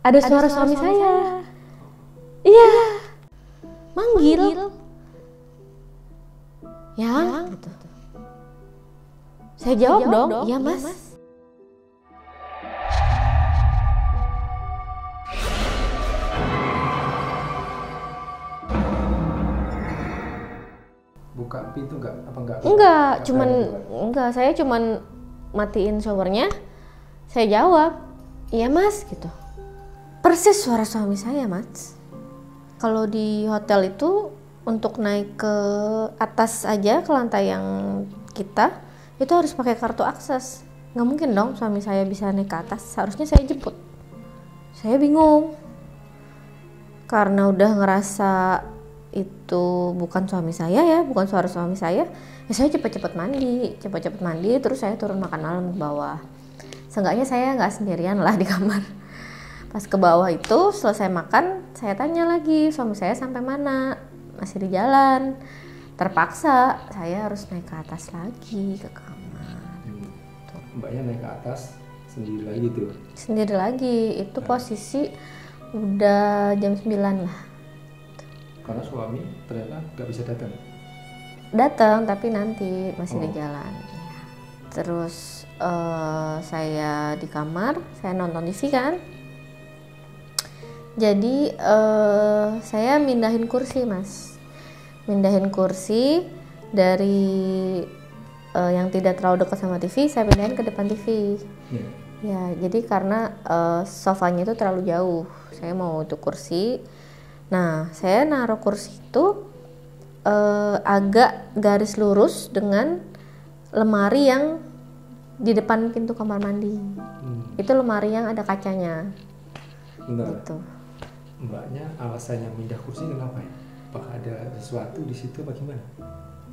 ada suara suami saya. Iya, manggil. Ya, gitu. Saya jawab dong, iya mas. Buka pintu enggak? Apa enggak? Enggak, saya cuman matiin showernya. Saya jawab, iya mas, gitu. Persis suara suami saya, mas. Kalau di hotel itu untuk naik ke atas aja, ke lantai yang kita, itu harus pakai kartu akses. Nggak mungkin dong suami saya bisa naik ke atas, seharusnya saya jemput. Saya bingung. Karena udah ngerasa itu bukan suami saya ya, bukan suara suami saya, ya saya cepet-cepet mandi, terus saya turun makan malam ke bawah. Seenggaknya saya nggak sendirian lah di kamar. Pas ke bawah itu selesai makan, saya tanya lagi suami saya sampai mana, masih di jalan. Terpaksa saya harus naik ke atas lagi ke kamar. Mbaknya naik ke atas sendiri lagi tuh? Sendiri lagi, itu posisi udah jam 9 lah. Karena suami ternyata nggak bisa datang? Datang, tapi nanti masih di jalan. Terus saya di kamar, saya nonton TV kan. Jadi saya mindahin kursi mas. Mindahin kursi dari yang tidak terlalu dekat sama TV, saya pindahin ke depan TV. Ya, jadi karena sofanya itu terlalu jauh, saya mau itu kursi. Nah, saya naruh kursi itu agak garis lurus dengan lemari yang di depan pintu kamar mandi. Itu lemari yang ada kacanya. Bentar. Gitu. Mbaknya alasannya pindah kursi kenapa ya? Apakah ada sesuatu di situ bagaimana?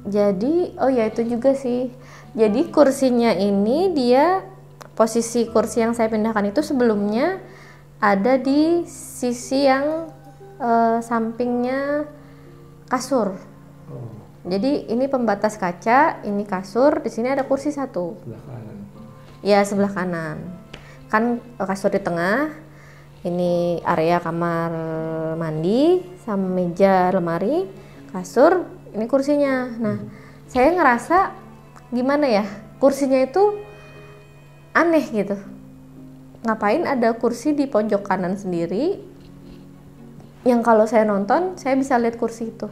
Jadi, itu juga sih. Jadi kursinya ini dia, posisi kursi yang saya pindahkan itu sebelumnya ada di sisi yang sampingnya kasur. Jadi ini pembatas kaca, ini kasur, di sini ada kursi satu. Sebelah kanan. Ya, sebelah kanan. Kan kasur di tengah. Ini area kamar mandi sama meja, lemari, kasur, ini kursinya. Nah, saya ngerasa gimana ya? Kursinya itu aneh gitu. Ngapain ada kursi di pojok kanan sendiri? Yang kalau saya nonton, saya bisa lihat kursi itu.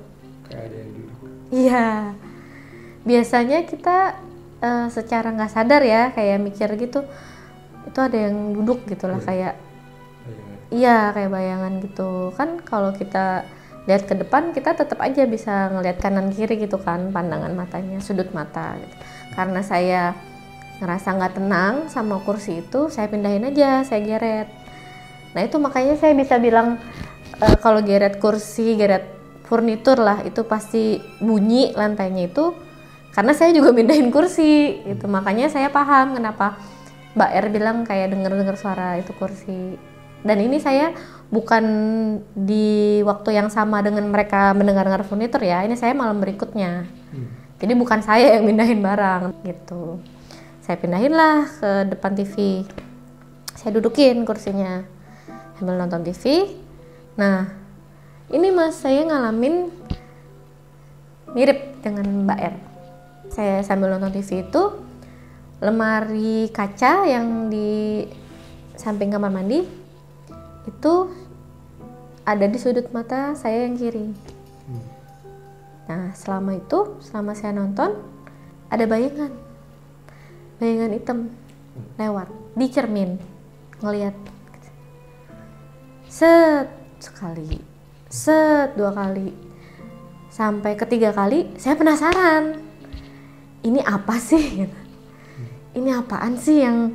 Kayak ada yang duduk. Iya. Biasanya kita secara nggak sadar ya, kayak mikir gitu, itu ada yang duduk gitu lah, kayak bayangan. Iya, kayak bayangan gitu. Kan kalau kita lihat ke depan, kita tetap aja bisa ngelihat kanan kiri gitu kan, pandangan matanya, sudut mata gitu. Karena saya ngerasa nggak tenang sama kursi itu, saya pindahin aja, saya geret. Nah itu makanya saya bisa bilang kalau geret kursi, geret furnitur lah, itu pasti bunyi lantainya itu, karena saya juga pindahin kursi gitu. Makanya saya paham kenapa Mbak R bilang kayak denger suara itu kursi. Dan ini saya bukan di waktu yang sama dengan mereka mendengar furnitur ya, ini saya malam berikutnya. Jadi bukan saya yang pindahin barang gitu. Saya pindahin lah ke depan TV, saya dudukin kursinya sambil nonton TV. Nah ini mas, saya ngalamin mirip dengan Mbak R. Saya sambil nonton TV itu, lemari kaca yang di samping kamar mandi itu ada di sudut mata saya yang kiri. Nah selama saya nonton, ada bayangan hitam lewat di cermin, ngelihat sekali, dua kali, sampai ketiga kali saya penasaran, ini apa sih? Ini apaan sih yang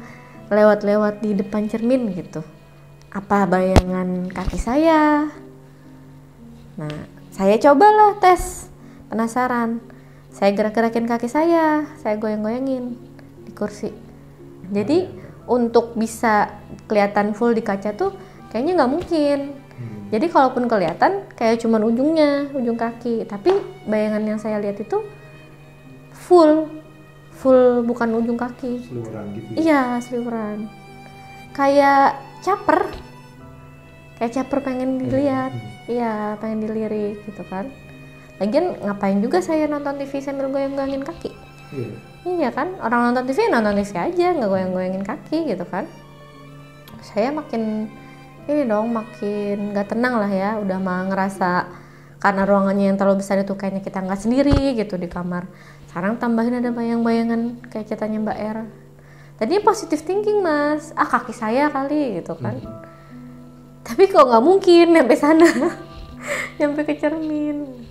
lewat-lewat di depan cermin gitu? Apa bayangan kaki saya? Nah, saya cobalah tes, penasaran. Saya gerak-gerakin kaki saya goyang-goyangin di kursi. Jadi untuk bisa kelihatan full di kaca tuh kayaknya nggak mungkin. Jadi kalaupun kelihatan kayak cuman ujung kaki, tapi bayangan yang saya lihat itu full bukan ujung kaki. Seliweran gitu. Iya, seliweran. Kayak caper. kayak caper pengen dilihat, iya pengen dilirik gitu kan. Lagian ngapain juga saya nonton TV sambil goyang-goyangin kaki? Iya kan, orang nonton TV aja, nggak goyang-goyangin kaki gitu kan. Saya makin ini dong, makin nggak tenang lah ya, udah mah ngerasa karena ruangannya yang terlalu besar itu kayaknya kita nggak sendiri gitu di kamar. Sekarang tambahin ada bayang-bayangan kayak ceritanya Mbak R. Tadinya positive thinking mas, kaki saya kali gitu kan. Tapi kok nggak mungkin sampai sana, sampai ke cermin.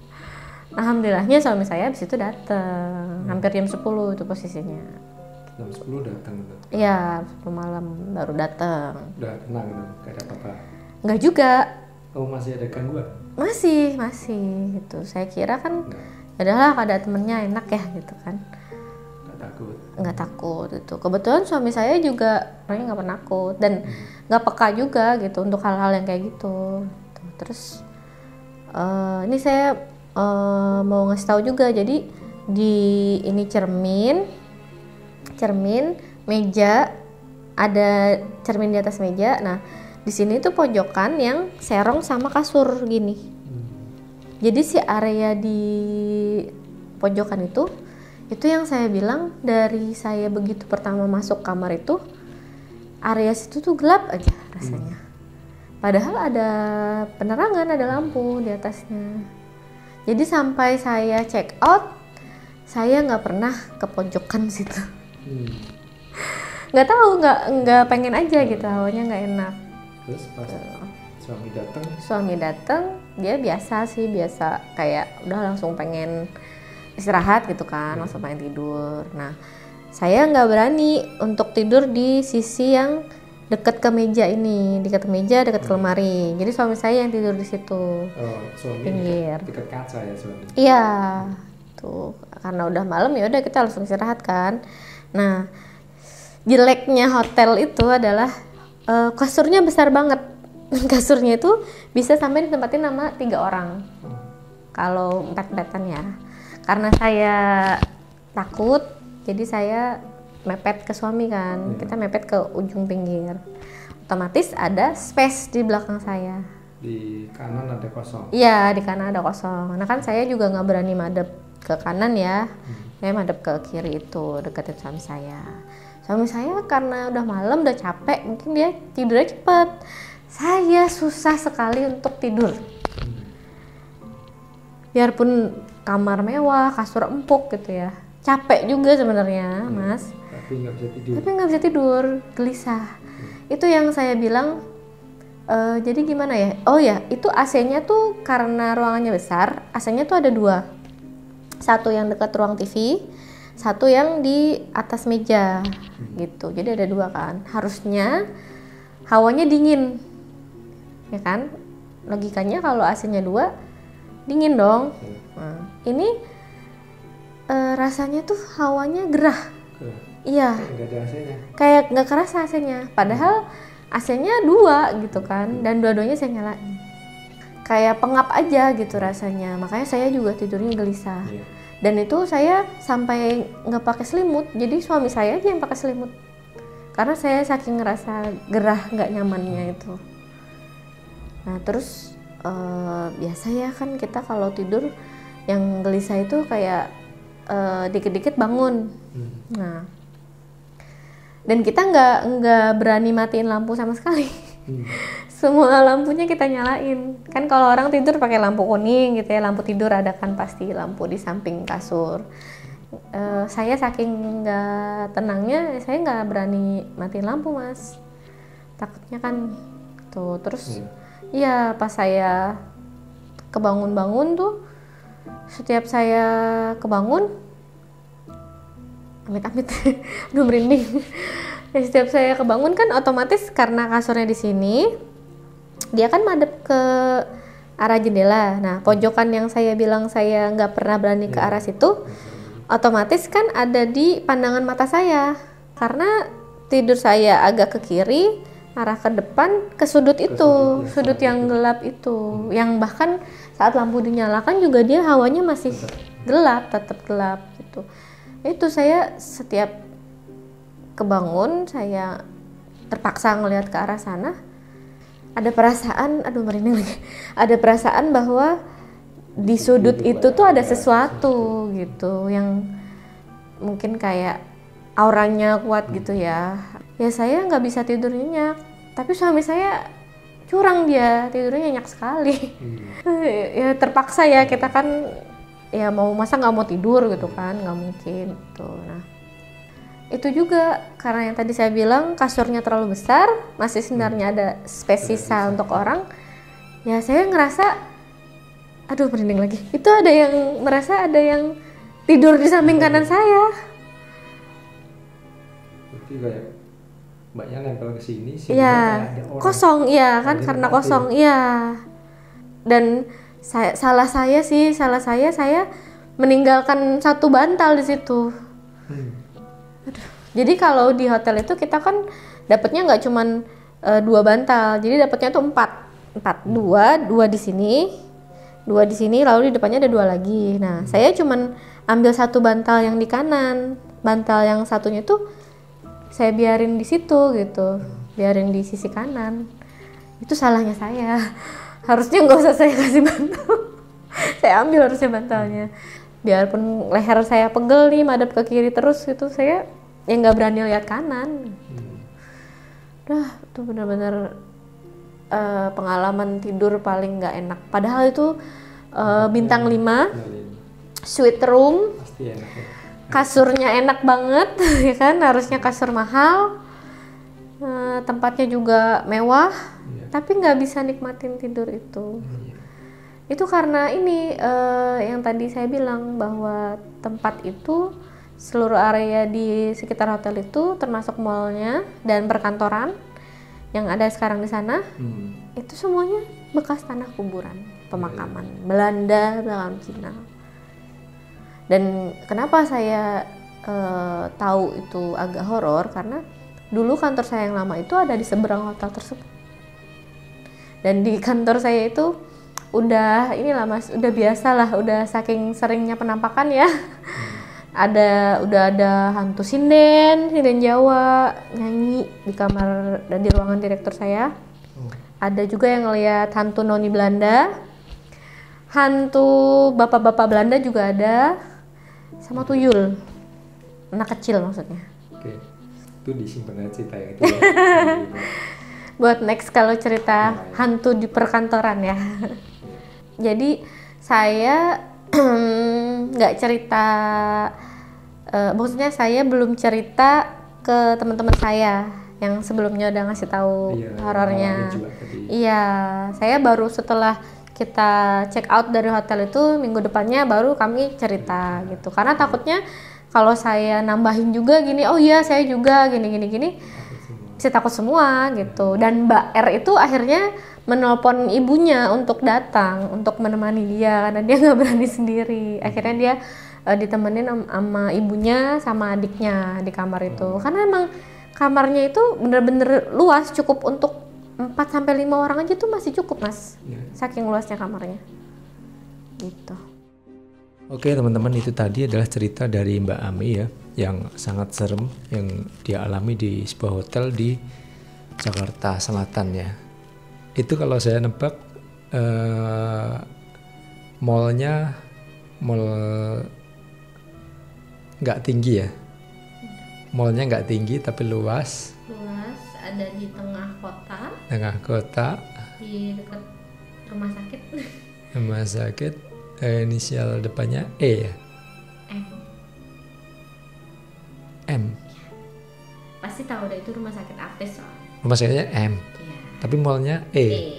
Alhamdulillahnya suami saya habis itu datang, hampir jam 10 itu posisinya. Jam 10 datang gitu? Iya, 10 malam baru datang. Udah tenang gitu, gak ada apa-apa? Nggak juga. Oh masih ada gangguan? Masih gitu. Saya kira kan, adalah ada temennya enak ya gitu kan. Nggak takut itu. Kebetulan suami saya juga orangnya nggak penakut dan nggak peka juga gitu untuk hal-hal yang kayak gitu. Terus ini saya mau ngasih tahu juga, jadi di ini cermin, meja, ada cermin di atas meja. Nah di sini tuh pojokan yang serong sama kasur gini. Jadi si area di pojokan itu yang saya bilang dari saya begitu pertama masuk kamar itu, area situ tuh gelap aja rasanya. Padahal ada penerangan, ada lampu di atasnya. Jadi sampai saya check out, saya nggak pernah ke pojokan situ. Nggak tahu, nggak pengen aja gitu, hawanya nggak enak. Terus pas suami datang, dia biasa kayak udah langsung pengen istirahat gitu kan, langsung pengen tidur. Nah saya nggak berani untuk tidur di sisi yang deket ke meja ini, deket ke lemari. Jadi suami saya yang tidur di situ. Suami pinggir dekat kaca ya suami? Iya tuh, karena udah malam ya udah kita langsung istirahat kan. Nah jeleknya hotel itu adalah kasurnya besar banget. Kasurnya itu bisa sampai ditempatin sama 3 orang kalau empet-empetan ya. Karena saya takut, jadi saya mepet ke suami kan. Kita mepet ke ujung pinggir. Otomatis ada space di belakang saya. Di kanan ada kosong? Iya, di kanan ada kosong. Nah kan saya juga nggak berani madep ke kanan ya. Saya madep ke kiri itu, deketin suami saya. Suami saya karena udah malam, udah capek, mungkin dia tidurnya cepet. Saya susah sekali untuk tidur. Biarpun kamar mewah, kasur empuk gitu ya, capek juga sebenarnya mas. Tapi nggak bisa tidur, gelisah. Itu yang saya bilang. Jadi gimana ya? Oh ya, itu AC-nya tuh karena ruangannya besar, AC-nya tuh ada 2. Satu yang dekat ruang TV, satu yang di atas meja gitu. Jadi ada 2 kan. Harusnya hawanya dingin, ya kan? Logikanya kalau AC-nya 2 dingin dong. Nah, ini rasanya tuh hawanya gerah. Iya. Nggak ada AC-nya. Kayak nggak kerasa AC-nya. Padahal AC-nya 2 gitu kan, dan dua-duanya saya nyalain. Kayak pengap aja gitu rasanya. Makanya saya juga tidurnya gelisah. Dan itu saya sampai nggak pakai selimut. Jadi suami saya aja yang pakai selimut. Karena saya saking ngerasa gerah nggak nyamannya itu. Nah terus biasa ya kan kita kalau tidur yang gelisah itu kayak dikit-dikit bangun. Nah dan kita nggak berani matiin lampu sama sekali. Semua lampunya kita nyalain. Kan kalau orang tidur pakai lampu kuning gitu ya, lampu tidur ada kan pasti lampu di samping kasur. Saya saking nggak tenangnya, saya nggak berani matiin lampu mas. Takutnya kan tuh terus. Iya, pas saya kebangun-bangun tuh, setiap saya kebangun, amit-amit, udah merinding. Setiap saya kebangun kan otomatis karena kasurnya di sini, dia kan madep ke arah jendela. Nah, pojokan yang saya bilang saya nggak pernah berani ke arah situ, otomatis kan ada di pandangan mata saya. Karena tidur saya agak ke kiri, arah ke depan, ke sudut itu, sudut yang gelap itu, yang bahkan saat lampu dinyalakan juga dia hawanya masih gelap, tetap gelap gitu. Itu saya setiap kebangun, saya terpaksa ngelihat ke arah sana, ada perasaan, aduh merinding lagi, ada perasaan bahwa di sudut itu tuh ada sesuatu gitu yang mungkin kayak auranya kuat gitu ya. Ya saya nggak bisa tidur nyenyak, tapi suami saya curang, dia tidurnya nyenyak sekali. Ya terpaksa ya, kita kan ya mau masa nggak mau tidur gitu kan, nggak mungkin gitu. Nah itu juga karena yang tadi saya bilang kasurnya terlalu besar, masih sebenarnya ada space sisa untuk orang. Ya saya ngerasa, aduh merinding lagi, itu ada yang merasa ada yang tidur di samping kanan saya. Berarti kayak mbaknya nempel ke sini, Iya, ada orang. kosong, iya kan, karena kosong, iya. Dan salah saya saya meninggalkan satu bantal di situ. Aduh. Jadi kalau di hotel itu kita kan dapatnya nggak cuman 2 bantal, jadi dapatnya tuh 4, 2 di sini, 2 di sini, lalu di depannya ada 2 lagi. Nah, saya cuman ambil satu bantal yang di kanan, bantal yang satunya tuh saya biarin di situ gitu, biarin di sisi kanan. Itu salahnya saya. Harusnya nggak usah saya kasih bantal. Saya ambil harusnya bantalnya. Biarpun leher saya pegel nih, madep ke kiri terus gitu, saya ya nggak berani lihat kanan. Itu benar-benar pengalaman tidur paling nggak enak. Padahal itu bintang 5, suite room. Pasti enak ya. Kasurnya enak banget, ya kan, harusnya kasur mahal, tempatnya juga mewah, tapi nggak bisa nikmatin tidur itu. Itu karena ini yang tadi saya bilang bahwa tempat itu, seluruh area di sekitar hotel itu termasuk mallnya dan perkantoran yang ada sekarang di sana, itu semuanya bekas tanah kuburan, pemakaman Belanda, belakang Cina. Dan kenapa saya tahu itu agak horor, karena dulu kantor saya yang lama itu ada di seberang hotel tersebut. Dan di kantor saya itu udah inilah Mas, udah biasa lah, udah saking seringnya penampakan ya. Udah ada hantu sinden Jawa nyanyi di kamar dan di ruangan direktur saya. Ada juga yang ngelihat hantu noni Belanda, hantu bapak-bapak Belanda juga ada. Sama tuyul, anak kecil maksudnya. Oke, itu disimpan aja cerita yang itu ya. Buat next kalau cerita hantu di perkantoran ya. Jadi saya nggak cerita, maksudnya saya belum cerita ke teman-teman saya yang sebelumnya udah ngasih tahu horornya. Iya, saya baru setelah kita check out dari hotel itu minggu depannya baru kami cerita gitu, karena takutnya kalau saya nambahin juga gini, oh iya saya juga gini bisa takut semua gitu. Dan Mbak R itu akhirnya menelpon ibunya untuk datang untuk menemani dia karena dia nggak berani sendiri. Akhirnya dia ditemenin sama ibunya sama adiknya di kamar itu, karena emang kamarnya itu bener-bener luas, cukup untuk 4-5 orang aja tuh masih cukup Mas, saking luasnya kamarnya gitu. Oke teman-teman, itu tadi adalah cerita dari Mbak Ami ya, yang sangat serem yang dia alami di sebuah hotel di Jakarta Selatan ya. Itu kalau saya nebak mall nggak tinggi ya, mallnya nggak tinggi tapi luas, ada di tengah kota, di dekat rumah sakit, inisial depannya E ya, M. Pasti tahu deh, itu rumah sakit artis soal. Rumah sakitnya M ya. Tapi mallnya E.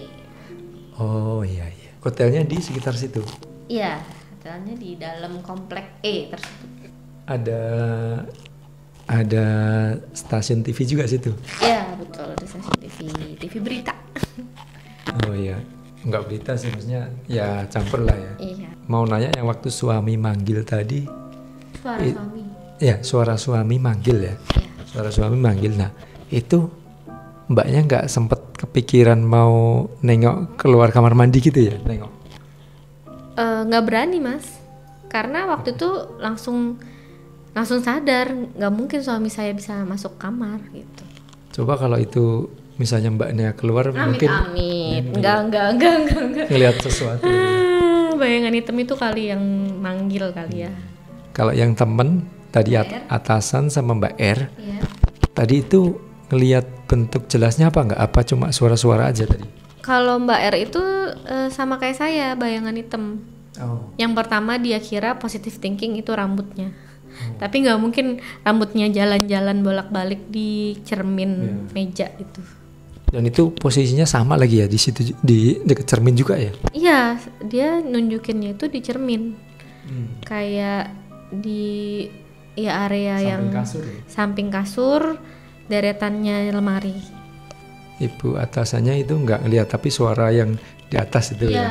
Oh iya, hotelnya di sekitar situ. Iya, hotelnya di dalam komplek E tersebut. Ada stasiun TV juga situ. Iya betul, ada stasiun TV berita. Oh iya, nggak berita sih, maksudnya ya campur lah ya. Iya. Mau nanya yang waktu suami manggil tadi. Suami. Ya, suara suami manggil ya. Iya. Suara suami manggil. Nah itu mbaknya nggak sempet kepikiran mau nengok keluar kamar mandi gitu ya, nengok? Nggak berani Mas, karena waktu itu langsung sadar nggak mungkin suami saya bisa masuk kamar gitu. Coba kalau itu misalnya mbaknya keluar mungkin Amit. Enggak. ngelihat sesuatu. Bayangan hitam itu kali yang manggil kali ya. Kalau yang temen tadi atasan sama Mbak R, Iya. tadi itu ngelihat bentuk jelasnya apa nggak? Apa cuma suara-suara aja tadi? Kalau Mbak R itu sama kayak saya, bayangan hitam. Oh. Yang pertama dia kira positive thinking itu rambutnya. Tapi nggak mungkin rambutnya jalan-jalan bolak-balik di cermin meja itu. Dan itu posisinya sama lagi ya di situ, di dekat cermin juga ya? Iya, dia nunjukinnya itu di cermin. Kayak di ya area Samping yang kasur ya? samping kasur, deretannya lemari. Ibu atasannya itu nggak ngelihat, tapi suara yang di atas itu Iya, ya?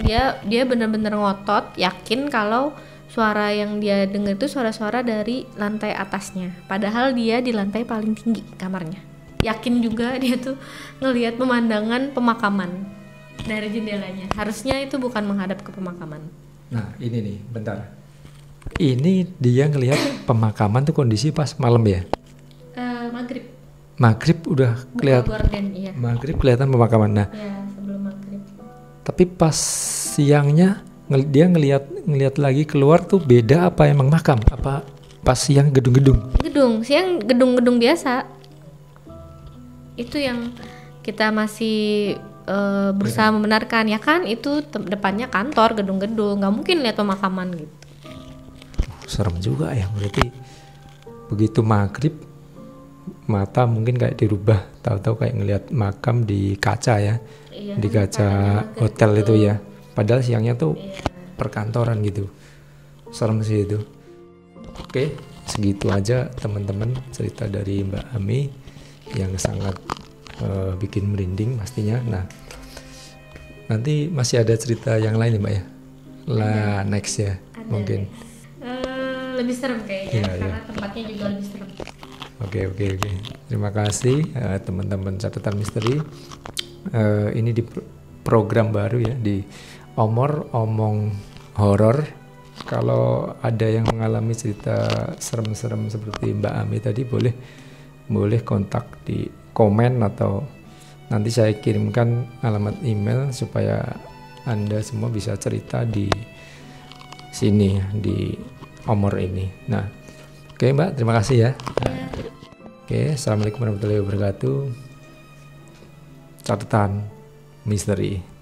yang dia benar-benar ngotot, yakin kalau suara yang dia dengar itu suara-suara dari lantai atasnya. Padahal dia di lantai paling tinggi kamarnya. Yakin juga dia tuh ngelihat pemandangan pemakaman dari jendelanya. Harusnya itu bukan menghadap ke pemakaman. Nah ini nih, bentar. Ini dia ngelihat pemakaman tuh kondisi pas malam ya? Maghrib. Maghrib udah kelihatan. Gorden, iya. Maghrib kelihatan pemakaman. Nah, Ya, sebelum maghrib. tapi pas siangnya dia ngelihat lagi keluar tuh beda apa emang makam? Apa pas siang gedung-gedung? Gedung, siang gedung-gedung biasa. Itu yang kita masih berusaha membenarkan, ya kan itu depannya kantor, gedung-gedung, nggak mungkin lihat pemakaman gitu. Serem juga ya, berarti begitu maghrib mata mungkin kayak dirubah, tahu-tahu kayak ngelihat makam di kaca ya, Iya, di kaca hotel itu ya. Padahal siangnya tuh perkantoran gitu. Serem sih itu. Oke, segitu aja teman-teman cerita dari Mbak Ami yang sangat bikin merinding pastinya. Nah, nanti masih ada cerita yang lain ya Mbak ya? Lah next ya, Ada. mungkin. Lebih serem kayaknya, Iya, karena tempatnya juga lebih serem. Oke. Terima kasih teman-teman catatan misteri. Ini di program baru ya, di Omong Horor. Kalau ada yang mengalami cerita serem-serem seperti Mbak Ami tadi, boleh kontak di komen atau nanti saya kirimkan alamat email supaya Anda semua bisa cerita di sini di Omor ini. Nah, oke Mbak, terima kasih ya. Oke, assalamualaikum warahmatullahi wabarakatuh. Catatan misteri.